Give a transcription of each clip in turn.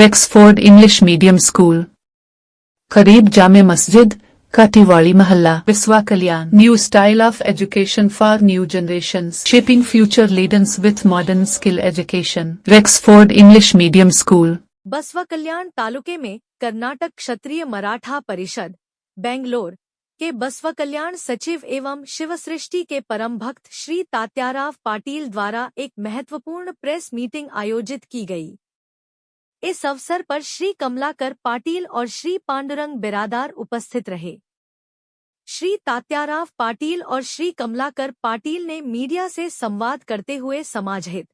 रेक्सफोर्ड English medium school, करीब जामे मस्जिद, काटीवाड़ी महल्ला, विस्वा कल्याण. New style of education for new generations, shaping future leaders with modern skill education. Rexford English Medium School. बसवा कल्याण तालुके में कर्नाटक क्षत्रिय मराठा परिषद बेंगलोर के बसवा कल्याण सचिव एवं शिवसृष्टि के परम भक्त श्री तात्याराव पाटिल द्वारा एक महत्वपूर्ण प्रेस मीटिंग आयोजित की गई। इस अवसर पर श्री कमलाकर पाटिल और श्री पांडुरंग बिरादार उपस्थित रहे। श्री तात्याराव पाटिल और श्री कमलाकर पाटिल ने मीडिया से संवाद करते हुए समाज हित,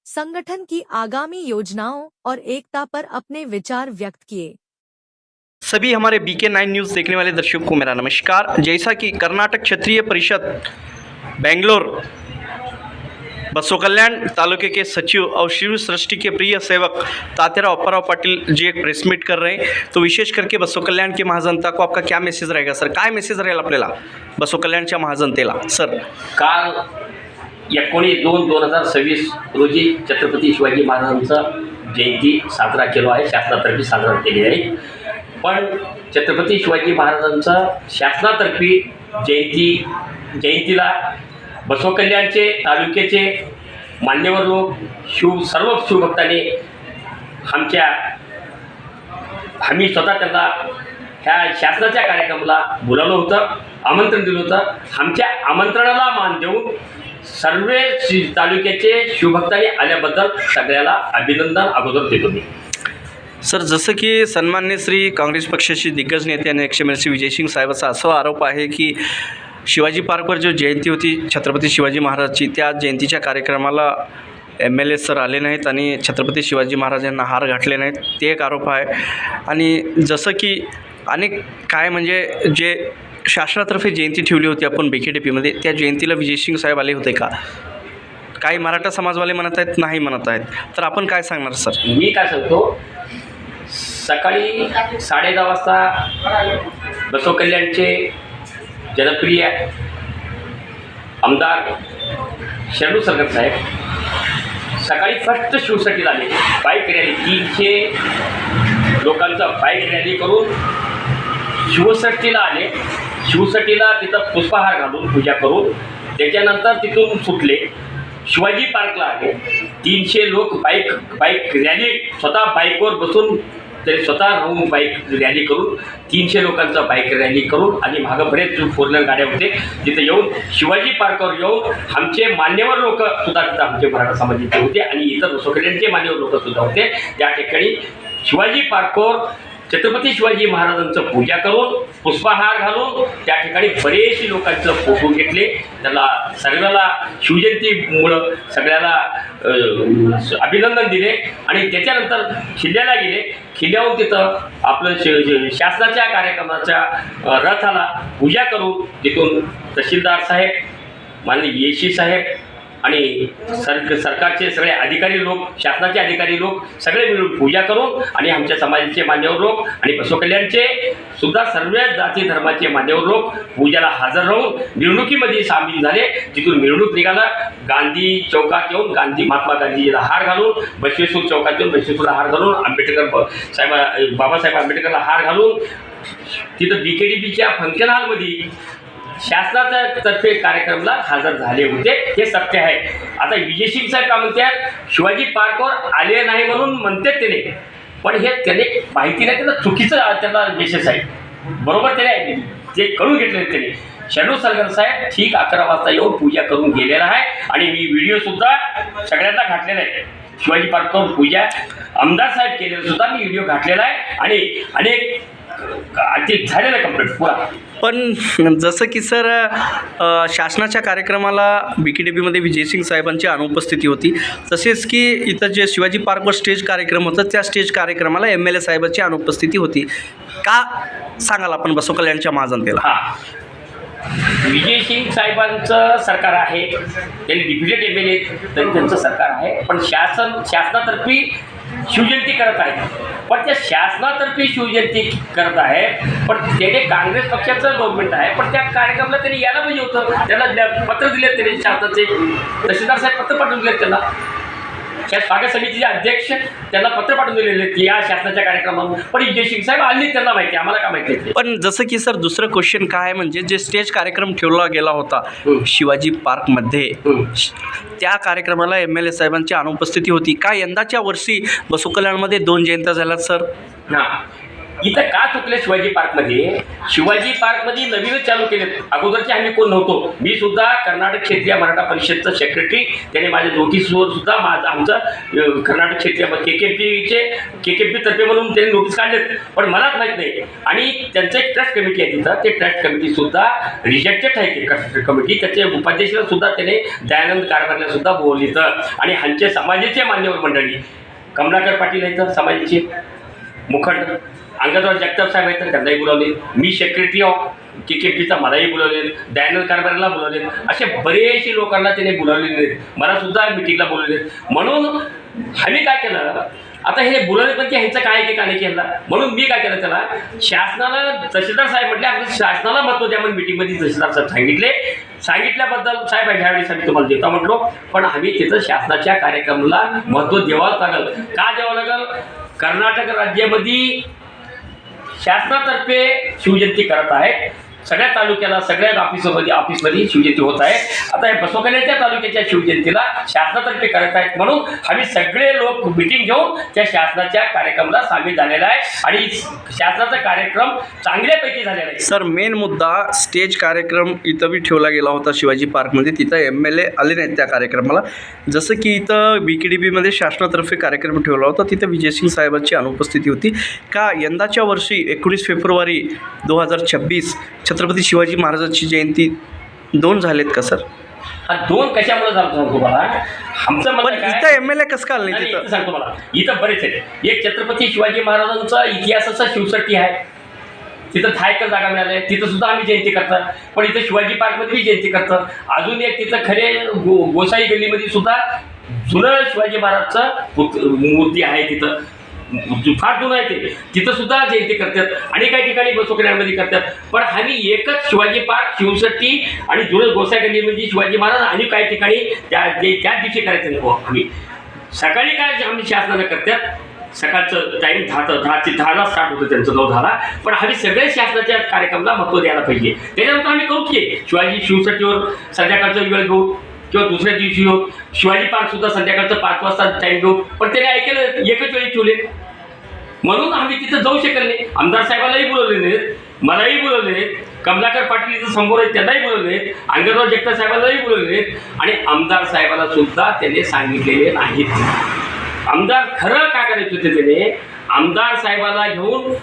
संगठन की आगामी योजनाओं और एकता पर अपने विचार व्यक्त किए। सभी हमारे BK9 न्यूज़ देखने वाले दर्शकों को मेरा नमस्कार। जैसा कि कर्नाटक क्षत्रिय परिषद बेंगलोर बसवा कल्याण तालुके के सचिव और शिव सृष्टि के प्रिय सेवक तात्याराव अप्पाराव पाटील जी एक प्रेस मीट कर रहे हैं, तो विशेष करके बसवा कल्याण के महाजनता को आपका क्या मेसेज रहेगा सर? काय मेसेज राहील आपल्याला बसवा कल्याणच्या महाजनतेला सर? काल 19/2/2026 रोजी छत्रपती शिवाजी महाराजांचा जयंती साजरा केलो आहे, शासनातर्फे साजरा केली आहे। पण छत्रपती शिवाजी महाराजांचा शासनातर्फे जयंतीला बसवा कल्याणचे तालुक्याचे मान्यवर लोक सर्व शिवभक्तांनी आम्ही स्वतः त्यांना ह्या शासनाच्या कार्यक्रमाला बोलावलं होतं, आमंत्रण दिलं होतं। आमच्या आमंत्रणाला मान देऊन सर्व तालुक्याचे शिवभक्तांनी आल्याबद्दल सगळ्याला अभिनंदन अगोदर देतो मी। सर, जसं की सन्मान्य श्री काँग्रेस पक्षाचे दिग्गज नेते आणि एक्सएमएलसी विजयसिंग साहेबांचा असा आरोप आहे की शिवाजी पार्कवर जो जयंती होती छत्रपती शिवाजी महाराजची, त्या जयंतीच्या कार्यक्रमाला MLA सर आले नाहीत आणि छत्रपती शिवाजी महाराज यांना हार घातले नाहीत, ते एक आरोप आहे। आणि जसं की अनेक काय म्हणजे जे शासनातर्फे जयंती ठेवली होती आपण BKDPमध्ये, त्या जयंतीला विजयसिंग साहेब आले होते का? काही मराठा समाजवाले म्हणत आहेत नाही म्हणत आहेत, तर आपण काय सांगणार सर? मी काय सांगतो, सकाळी 10:30 वाजता बसवा कल्याणचे जनप्रिय आमदार शरणू सरगर साहेब सकाळी फर्स्ट शिवसृष्टीला आले, बाईक रॅली 300 लोकांचा बाईक रॅली करून शिवसृष्टीला आले। शिवसृष्टीला तिथं पुष्पहार घालून पूजा करून त्याच्यानंतर तिथून सुटले, शिवाजी पार्कला आले। 300 लोक बाईक रॅली स्वतः बाईकवर बसून तरी स्वतः राहून बाईक रॅली करून 300 लोकांचा बाईक रॅली करून आणि मागं बरेच 4 व्हीलर गाड्या होते, तिथे येऊन शिवाजी पार्कवर येऊन आमचे मान्यवर लोक सुद्धा तिथं आमचे मराठा समाजाचे होते आणि इतर बसवा कल्याणचे मान्यवर लोक सुद्धा होते। त्या ठिकाणी शिवाजी पार्कवर छत्रपती शिवाजी महाराजांचं पूजा करून पुष्पहार घालून त्या ठिकाणी बरेचसे लोकांचं फोटो घेतले, त्याला सर्वाला शिवजयंतीमुळं सगळ्याला अभिनंदन दिले आणि त्याच्यानंतर किल्ल्याला गेले। किल्ल्यावर तिथं आपलं शासनाच्या कार्यक्रमाच्या रथाला पूजा करून तिथून तहसीलदार साहेब, माननीय EC साहेब आणि सरकारचे सगळे अधिकारी लोक, शासनाचे अधिकारी लोक सगळे मिळून पूजा करून आणि आमच्या समाजाचे मान्यवर लोक आणि बसवा कल्याणचे सुद्धा सर्व जाती धर्माचे मान्यवर लोक पूजाला हजर राहून मिरवणुकीमध्ये सामील झाले। तिथून मिरवणूक निघाला, गांधी चौकात येऊन महात्मा गांधीजीला हार घालून, बसवेश्वर चौकात येऊन बसवेश्वरला हार घालून, बाबासाहेब आंबेडकरला हार घालून तिथं BKDPच्या फंक्शन हॉलमध्ये शासनाच्या तर्फे कार्यक्रमाला हजर झाले होते, हे सत्य आहे। आता विजयसिंग साहेब काय म्हणतात, शिवाजी पार्कवर आले नाही म्हणून म्हणतात त्याने, पण हे त्याने माहिती नाही, त्याला चुकीचं त्याला मेसेज आहे, बरोबर त्याने ते करून घेतले त्याने। शरणू सरगर साहेब ठीक 11 वाजता येऊन पूजा करून गेलेला आहे आणि मी व्हिडिओ सुद्धा सगळ्यांना घातलेला आहे। शिवाजी पार्कवर पूजा आमदार साहेब केलेलं सुद्धा मी व्हिडिओ घातलेला आहे आणि अनेक ते झालेलं कंप्लीट पुरा। पण जसं की सर शासनाच्या कार्यक्रमाला BKDPमध्ये विजयसिंग साहेबांची अनुपस्थिती होती, तसेच की इथं जे शिवाजी पार्कवर स्टेज कार्यक्रम होता त्या स्टेज कार्यक्रमाला MLA साहेबांची अनुपस्थिती होती, का सांगाल आपण बसवा कल्याणच्या महाजनतेला? विजयसिंग साहेबांचं सरकार आहे, त्यांनी डिप्युटेड MLA तरी त्यांचं सरकार आहे, पण शासनातर्फे शिवजयंती करत आहे, पण त्या शासनातर्फे शिवजयंती करत आहे, पण त्याने काँग्रेस पक्षाचं गव्हर्नमेंट आहे, पण त्या कार्यक्रमाला त्यांनी यायला पाहिजे होतं, त्याला पत्र दिले, त्याने शासनाचे तहसीलदार साहेब पत्र पाठवून दिले त्याला, त्या स्वागत समितीचे अध्यक्ष त्यांना पत्र पाठवून दिलेले की या शासनाच्या कार्यक्रमात, पण जयसिंग साहेब आले, त्यांना माहिती, आम्हाला काय माहिती आहे. पण जसं की सर दुसरं क्वेश्चन काय आहे म्हणजे जे स्टेज कार्यक्रम ठेवला गेला होता शिवाजी पार्कमध्ये, त्या कार्यक्रमाला MLA साहेबांची अनुपस्थिती होती. का यंदाच्या वर्षी बसव कल्याणमध्ये 2 जयंत्या झाल्यात सर? हां, इथं का चुकले शिवाजी पार्कमध्ये? शिवाजी पार्कमध्ये नवीनच चालू केले, अगोदरचे आम्ही कोण नव्हतो. मी सुद्धा कर्नाटक क्षेत्रीय मराठा परिषदचं सेक्रेटरी, त्याने माझ्या नोटीसवर सुद्धा आमचं कर्नाटक क्षेत्रीय KKP तर्फे म्हणून त्यांनी नोटीस काढलेत, पण मलाच माहीत नाही. आणि त्यांचं एक ट्रस्ट कमिटी आहे तिथं, ते ट्रस्ट कमिटी सुद्धा रिजेक्टेड आहे. ते ट्रस्ट कमिटी त्याचे उपाध्यक्षला सुद्धा त्याने दयानंद कारभारला सुद्धा बोलवलं. आणि ह्यांचे समाजाचे मान्यवर मंडळी कमलाकर पाटील आहेत समाजाचे मुखंड, अंगदराव जगताप साहेब आहेत, त्यांनाही बोलावले. मी सेक्रेटरी ऑफ KKPचा मलाही बोलावले, दयानंद कारभारला बोलावले. असे बरेचसे लोकांना त्याने बोलावलेले आहेत, मला सुद्धा मिटिंगला बोलवले. म्हणून आम्ही काय केलं, आता हे बोलावले पण की ह्यांचं काय की काय केलं, म्हणून मी काय केलं, त्याला शासनाला तहसीलदार साहेब म्हटले आपल्या शासनाला महत्त्व द्या. म्हणून मिटिंगमध्ये तहसीलदार साहेब सांगितल्याबद्दल साहेब ह्यावेळेस आम्ही तुम्हाला देतो म्हटलो, पण आम्ही तिथं शासनाच्या कार्यक्रमाला महत्त्व द्यावंच लागेल. का द्यावं लागेल? कर्नाटक राज्यामध्ये शासनातर्फे शिवजयंती करत आहे, सगळ्या तालुक्याला सगळ्या ऑफिसमध्ये शिवजयंती होत आहे. आता या बसव कल्याणच्या तालुक्याच्या शिवजयंतीला शासनातर्फे करत आहेत, म्हणून आम्ही सगळे लोक मिटिंग घेऊन त्या शासनाच्या कार्यक्रमाला सामील झालेला आहे आणि शासनाचा कार्यक्रम चांगल्यापैकी झालेला आहे. सर मेन मुद्दा स्टेज कार्यक्रम इथं बी ठेवला गेला होता शिवाजी पार्कमध्ये, तिथं MLA आले नाहीत त्या कार्यक्रमाला. जसं की इथं BKDBमध्ये शासनातर्फे कार्यक्रम ठेवला होता, तिथं विजयसिंग साहेबांची अनुपस्थिती होती. का यंदाच्या वर्षी 19 फेब्रुवारी 2026 छत्रपती शिवाजी महाराजांची जयंती 2 झालेत का सर? हा 2 कशामुळे झालं सांगतो मला. आमचं पण म्हणणं इथं काय, MLA कसं काय आलं नाही नाही, तिथं? इथं सांगतो मला. इथं बरेच आहेत. एक छत्रपती शिवाजी महाराजांचा इतिहासाचा शिवसटी आहे, तिथं 10 एकर जागा मिळाली आहे, तिथं सुद्धा आम्ही जयंती करतात. पण इथं शिवाजी पार्कमध्ये जयंती करतात. अजून एक तिथं खरे गोसाई गल्लीमध्ये सुद्धा जुनं शिवाजी महाराजचं मूर्ती आहे, तिथं फार जुनं आहे ते, तिथं सुद्धा जयंती करतात. आणि काही ठिकाणी बसव कल्याणमध्ये करतात. पण आम्ही एकच शिवाजी पार्क, शिवसटी आणि जुनं गोसाई गल्लीमध्ये शिवाजी महाराज आणि काही ठिकाणी त्याच दिवशी करायचं नाही. आम्ही सकाळी काय आम्ही शासनानं करतात, सकाळचं टाईम 10ला स्टार्ट होतं त्यांचं, 9-10ला. पण आम्ही सगळे शासनाच्या कार्यक्रमाला महत्त्व द्यायला पाहिजे. त्याच्यानंतर आम्ही करू की शिवसटीवर संध्याकाळचा वेळ घेऊ किंवा दुसऱ्या दिवशी येऊ. शिवाजी पार्क सुद्धा संध्याकाळचं 5 वाजता टाईम घेऊ, पण त्याने ऐकलं एकच वेळी ठेवले, म्हणून आम्ही तिथं जाऊ शकले नाही. आमदार साहेबालाही बोलवले नाहीत, मलाही बोलवले नाहीत, कमलाकर पाटील इथं समोर आहेत त्यांनाही बोलवले नाहीत, अंगदराव जगताप साहेबालाही बोलवले नाहीत आणि आमदार साहेबाला सुद्धा त्यांनी सांगितलेले नाहीत. आमदार खरं काय करायचं होते, त्याने आमदार साहेबाला घेऊन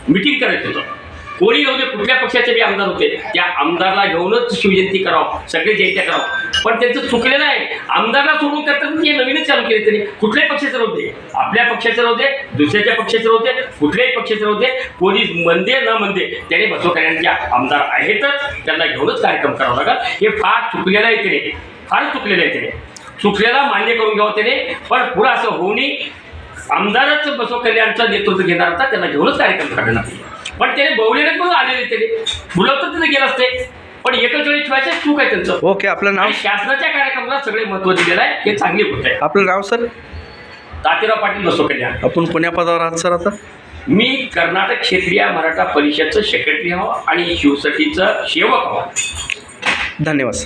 मिटिंग करायचं होतं. कोणी नव्हते, कुठल्या पक्षाचे बी आमदार होते, त्या आमदारला घेऊनच शिवजयंती करावं, सगळे जयंत्या करावं. पण त्यांचं चुकलेलं आहे, आमदारला सोडून करतात. हे नवीनच चालू केले त्यांनी. कुठल्याही पक्षाचे नव्हते, आपल्या पक्षाचे नव्हते, दुसऱ्याच्या पक्षाचे नव्हते, कुठल्याही पक्षाचे नव्हते, कोणी म्हणते न म्हणते, त्याने बसव कल्याणचे आमदार आहेतच, त्यांना घेऊनच कार्यक्रम करावा लागेल. हे फार चुकलेलं आहे, त्याने फारच चुकलेलं आहे. त्याने चुकलेला मान्य करून घ्यावं त्याने, पण पुढं असं होऊ नये. आमदारच बसव कल्याणचं नेतृत्व घेणार होता, त्यांना घेऊनच कार्यक्रम करणार. पण त्याने बवलेले म्हणून आलेले, त्याने बोलवतं तिथे गेलं असते, पण एकच वेळी ठेवायचं चूक आहे त्यांचं. ओके, आपलं नाव? शासनाच्या कार्यक्रमाला सगळे महत्त्व दिलेलं आहे, हे चांगली गोष्ट आहे. आपलं नाव सर? तातेराव पाटील, बसव कल्याण. आपण पुण्या पदावर आहात सर आता? मी कर्नाटक क्षेत्रीय मराठा परिषदचं सेक्रेटरी आहो आणि शिवसटीचं सेवक आहो. धन्यवाद.